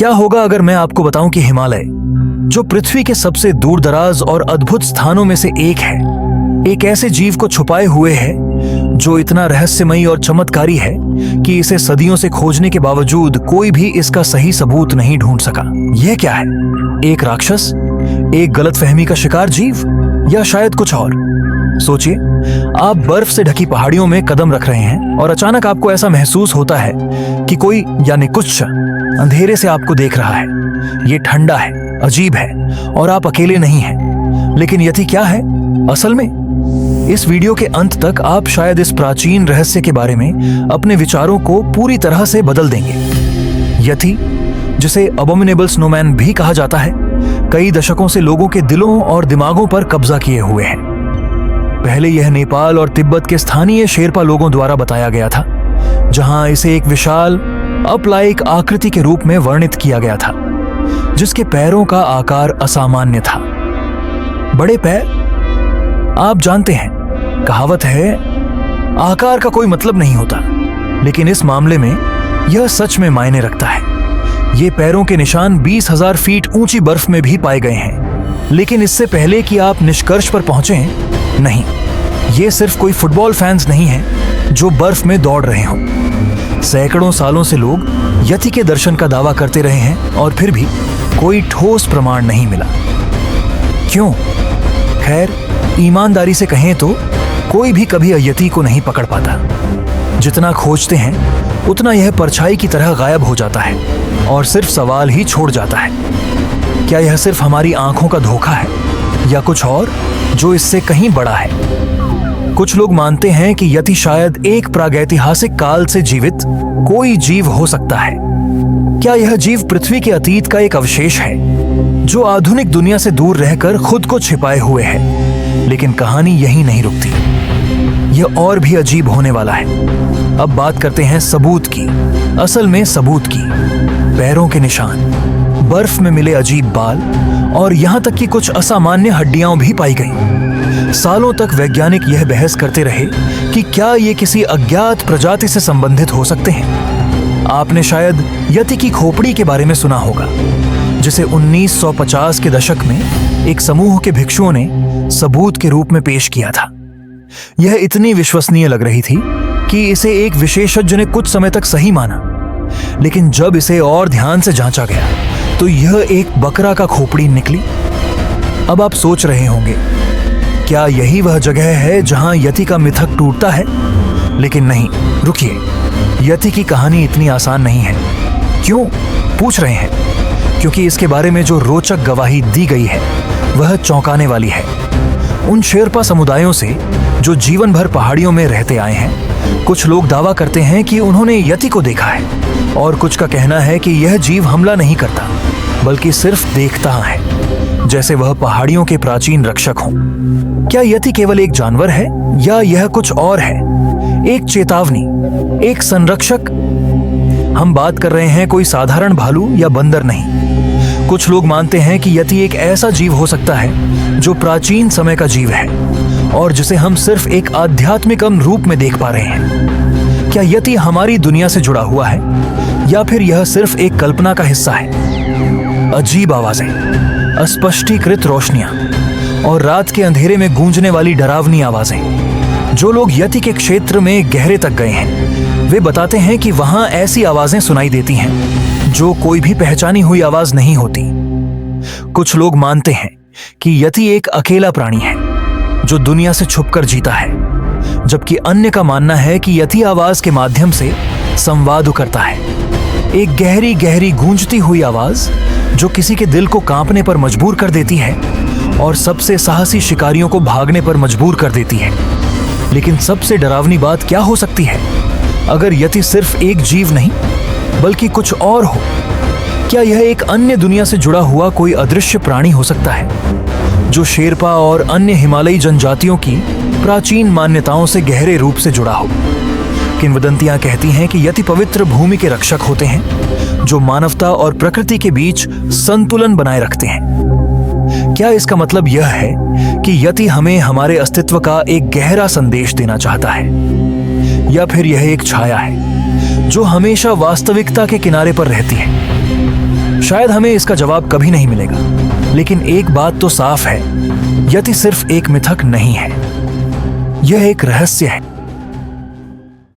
क्या होगा अगर मैं आपको बताऊं कि हिमालय, जो पृथ्वी के सबसे दूरदराज और अद्भुत स्थानों में से एक है, एक ऐसे जीव को छुपाए हुए है जो इतना रहस्यमयी और चमत्कारी है कि इसे सदियों से खोजने के बावजूद कोई भी इसका सही सबूत नहीं ढूंढ सका। यह क्या है? एक राक्षस, एक गलतफहमी का शिकार जीव, या शायद कुछ और? सोचिए, आप बर्फ से ढकी पहाड़ियों में कदम रख रहे हैं और अचानक आपको ऐसा महसूस होता है कि कोई यानी कुछ अंधेरे से आपको देख रहा है। ये ठंडा है, अजीब है और आप अकेले नहीं हैं। लेकिन यति क्या है असल में? इस वीडियो के अंत तक आप शायद इस प्राचीन रहस्य के बारे में अपने विचारों को पूरी तरह से बदल देंगे। यति, जिसे अबोमिनेबल स्नोमैन भी कहा जाता है, कई दशकों से लोगों के दिलों और दिमागों पर कब्जा किए हुए है। पहले यह नेपाल और तिब्बत के स्थानीय शेरपा लोगों द्वारा बताया गया था, जहां इसे एक विशाल अपलाइक आकृति के रूप में वर्णित किया गया था, जिसके पैरों का आकार असामान्य था। बड़े पैर, आप जानते हैं, कहावत है आकार का कोई मतलब नहीं होता, लेकिन इस मामले में यह सच में मायने रखता है। ये पैरों के निशान 20,000 फीट ऊंची बर्फ में भी पाए गए हैं। लेकिन इससे पहले कि आप निष्कर्ष पर पहुंचे, नहीं, ये सिर्फ कोई फुटबॉल फैंस नहीं है जो बर्फ में दौड़ रहे हों। सैकड़ों सालों से लोग यति के दर्शन का दावा करते रहे हैं और फिर भी कोई ठोस प्रमाण नहीं मिला। क्यों? खैर, ईमानदारी से कहें तो कोई भी कभी यति को नहीं पकड़ पाता। जितना खोजते हैं उतना यह परछाई की तरह गायब हो जाता है और सिर्फ सवाल ही छोड़ जाता है। क्या यह सिर्फ हमारी आंखों का धोखा है या कुछ और जो इससे कहीं बड़ा है? कुछ लोग मानते हैं कि यति शायद एक प्रागैतिहासिक काल से जीवित कोई जीव हो सकता है। क्या यह जीव पृथ्वी के अतीत का एक अवशेष है जो आधुनिक दुनिया से दूर रहकर खुद को छिपाए हुए है? लेकिन कहानी यही नहीं रुकती, यह और भी अजीब होने वाला है। अब बात करते हैं सबूत की। असल में सबूत की। पैरों के निशान, बर्फ में मिले अजीब बाल और यहाँ तक कि कुछ असामान्य हड्डियां भी पाई गईं। सालों तक वैज्ञानिक यह बहस करते रहे कि क्या ये किसी अज्ञात प्रजाति से संबंधित हो सकते हैं। आपने शायद यति की खोपड़ी के बारे में सुना होगा, जिसे 1950 के दशक में एक समूह के भिक्षुओं ने सबूत के रूप में पेश किया था। यह इतनी विश्वसनीय लग रही थी कि इसे एक विशेषज्ञ ने कुछ समय तक सही माना, लेकिन जब इसे और ध्यान से जांचा गया तो यह एक बकरा का खोपड़ी निकली। अब आप सोच रहे होंगे, क्या यही वह जगह है जहां यति का मिथक टूटता है? लेकिन नहीं, रुकिए, यति की कहानी इतनी आसान नहीं है। क्यों पूछ रहे हैं? क्योंकि इसके बारे में जो रोचक गवाही दी गई है वह चौंकाने वाली है। उन शेरपा समुदायों से जो जीवन भर पहाड़ियों में रहते आए हैं, कुछ लोग दावा करते हैं कि उन्होंने यति को देखा है और कुछ का कहना है कि यह जीव हमला नहीं करता बल्कि सिर्फ देखता है, जैसे वह पहाड़ियों के प्राचीन रक्षक हों। क्या यति केवल एक जानवर है या यह कुछ और है? एक चेतावनी, एक संरक्षक? हम बात कर रहे हैं कोई साधारण भालू या बंदर नहीं। कुछ लोग मानते हैं कि यति एक ऐसा जीव हो सकता है जो प्राचीन समय का जीव है और जिसे हम सिर्फ एक आध्यात्मिक रूप में देख पा रहे हैं। क्या यति हमारी दुनिया से जुड़ा हुआ है या फिर यह सिर्फ एक कल्पना का हिस्सा है? अजीब आवाजें, अस्पष्टीकृत रोशनियां और रात के अंधेरे में गूंजने वाली डरावनी आवाजें। जो लोग यति के क्षेत्र में गहरे तक गए हैं, वे बताते हैं कि वहां ऐसी आवाजें सुनाई देती हैं जो कोई भी पहचानी हुई आवाज नहीं होती। कुछ लोग मानते हैं कि यति एक अकेला प्राणी है जो दुनिया से छुपकर जीता है, जबकि अन्य का मानना है कि यति आवाज के माध्यम से संवाद करता है। एक गहरी गहरी गूंजती हुई आवाज जो किसी के दिल को कांपने पर मजबूर कर देती है और सबसे साहसी शिकारियों को भागने पर मजबूर कर देती है। लेकिन सबसे डरावनी बात क्या हो सकती है अगर यति सिर्फ एक जीव नहीं बल्कि कुछ और हो? क्या यह एक अन्य दुनिया से जुड़ा हुआ कोई अदृश्य प्राणी हो सकता है जो शेरपा और अन्य हिमालयी जनजातियों की प्राचीन मान्यताओं से गहरे रूप से जुड़ा हो? किंवदंतियां कहती हैं कि यति पवित्र भूमि के रक्षक होते हैं जो मानवता और प्रकृति के बीच संतुलन बनाए रखते हैं। क्या इसका मतलब यह है कि यति हमें हमारे अस्तित्व का एक गहरा संदेश देना चाहता है, या फिर यह एक छाया है जो हमेशा वास्तविकता के किनारे पर रहती है? शायद हमें इसका जवाब कभी नहीं मिलेगा, लेकिन एक बात तो साफ है, यति सिर्फ एक मिथक नहीं है, यह एक रहस्य है।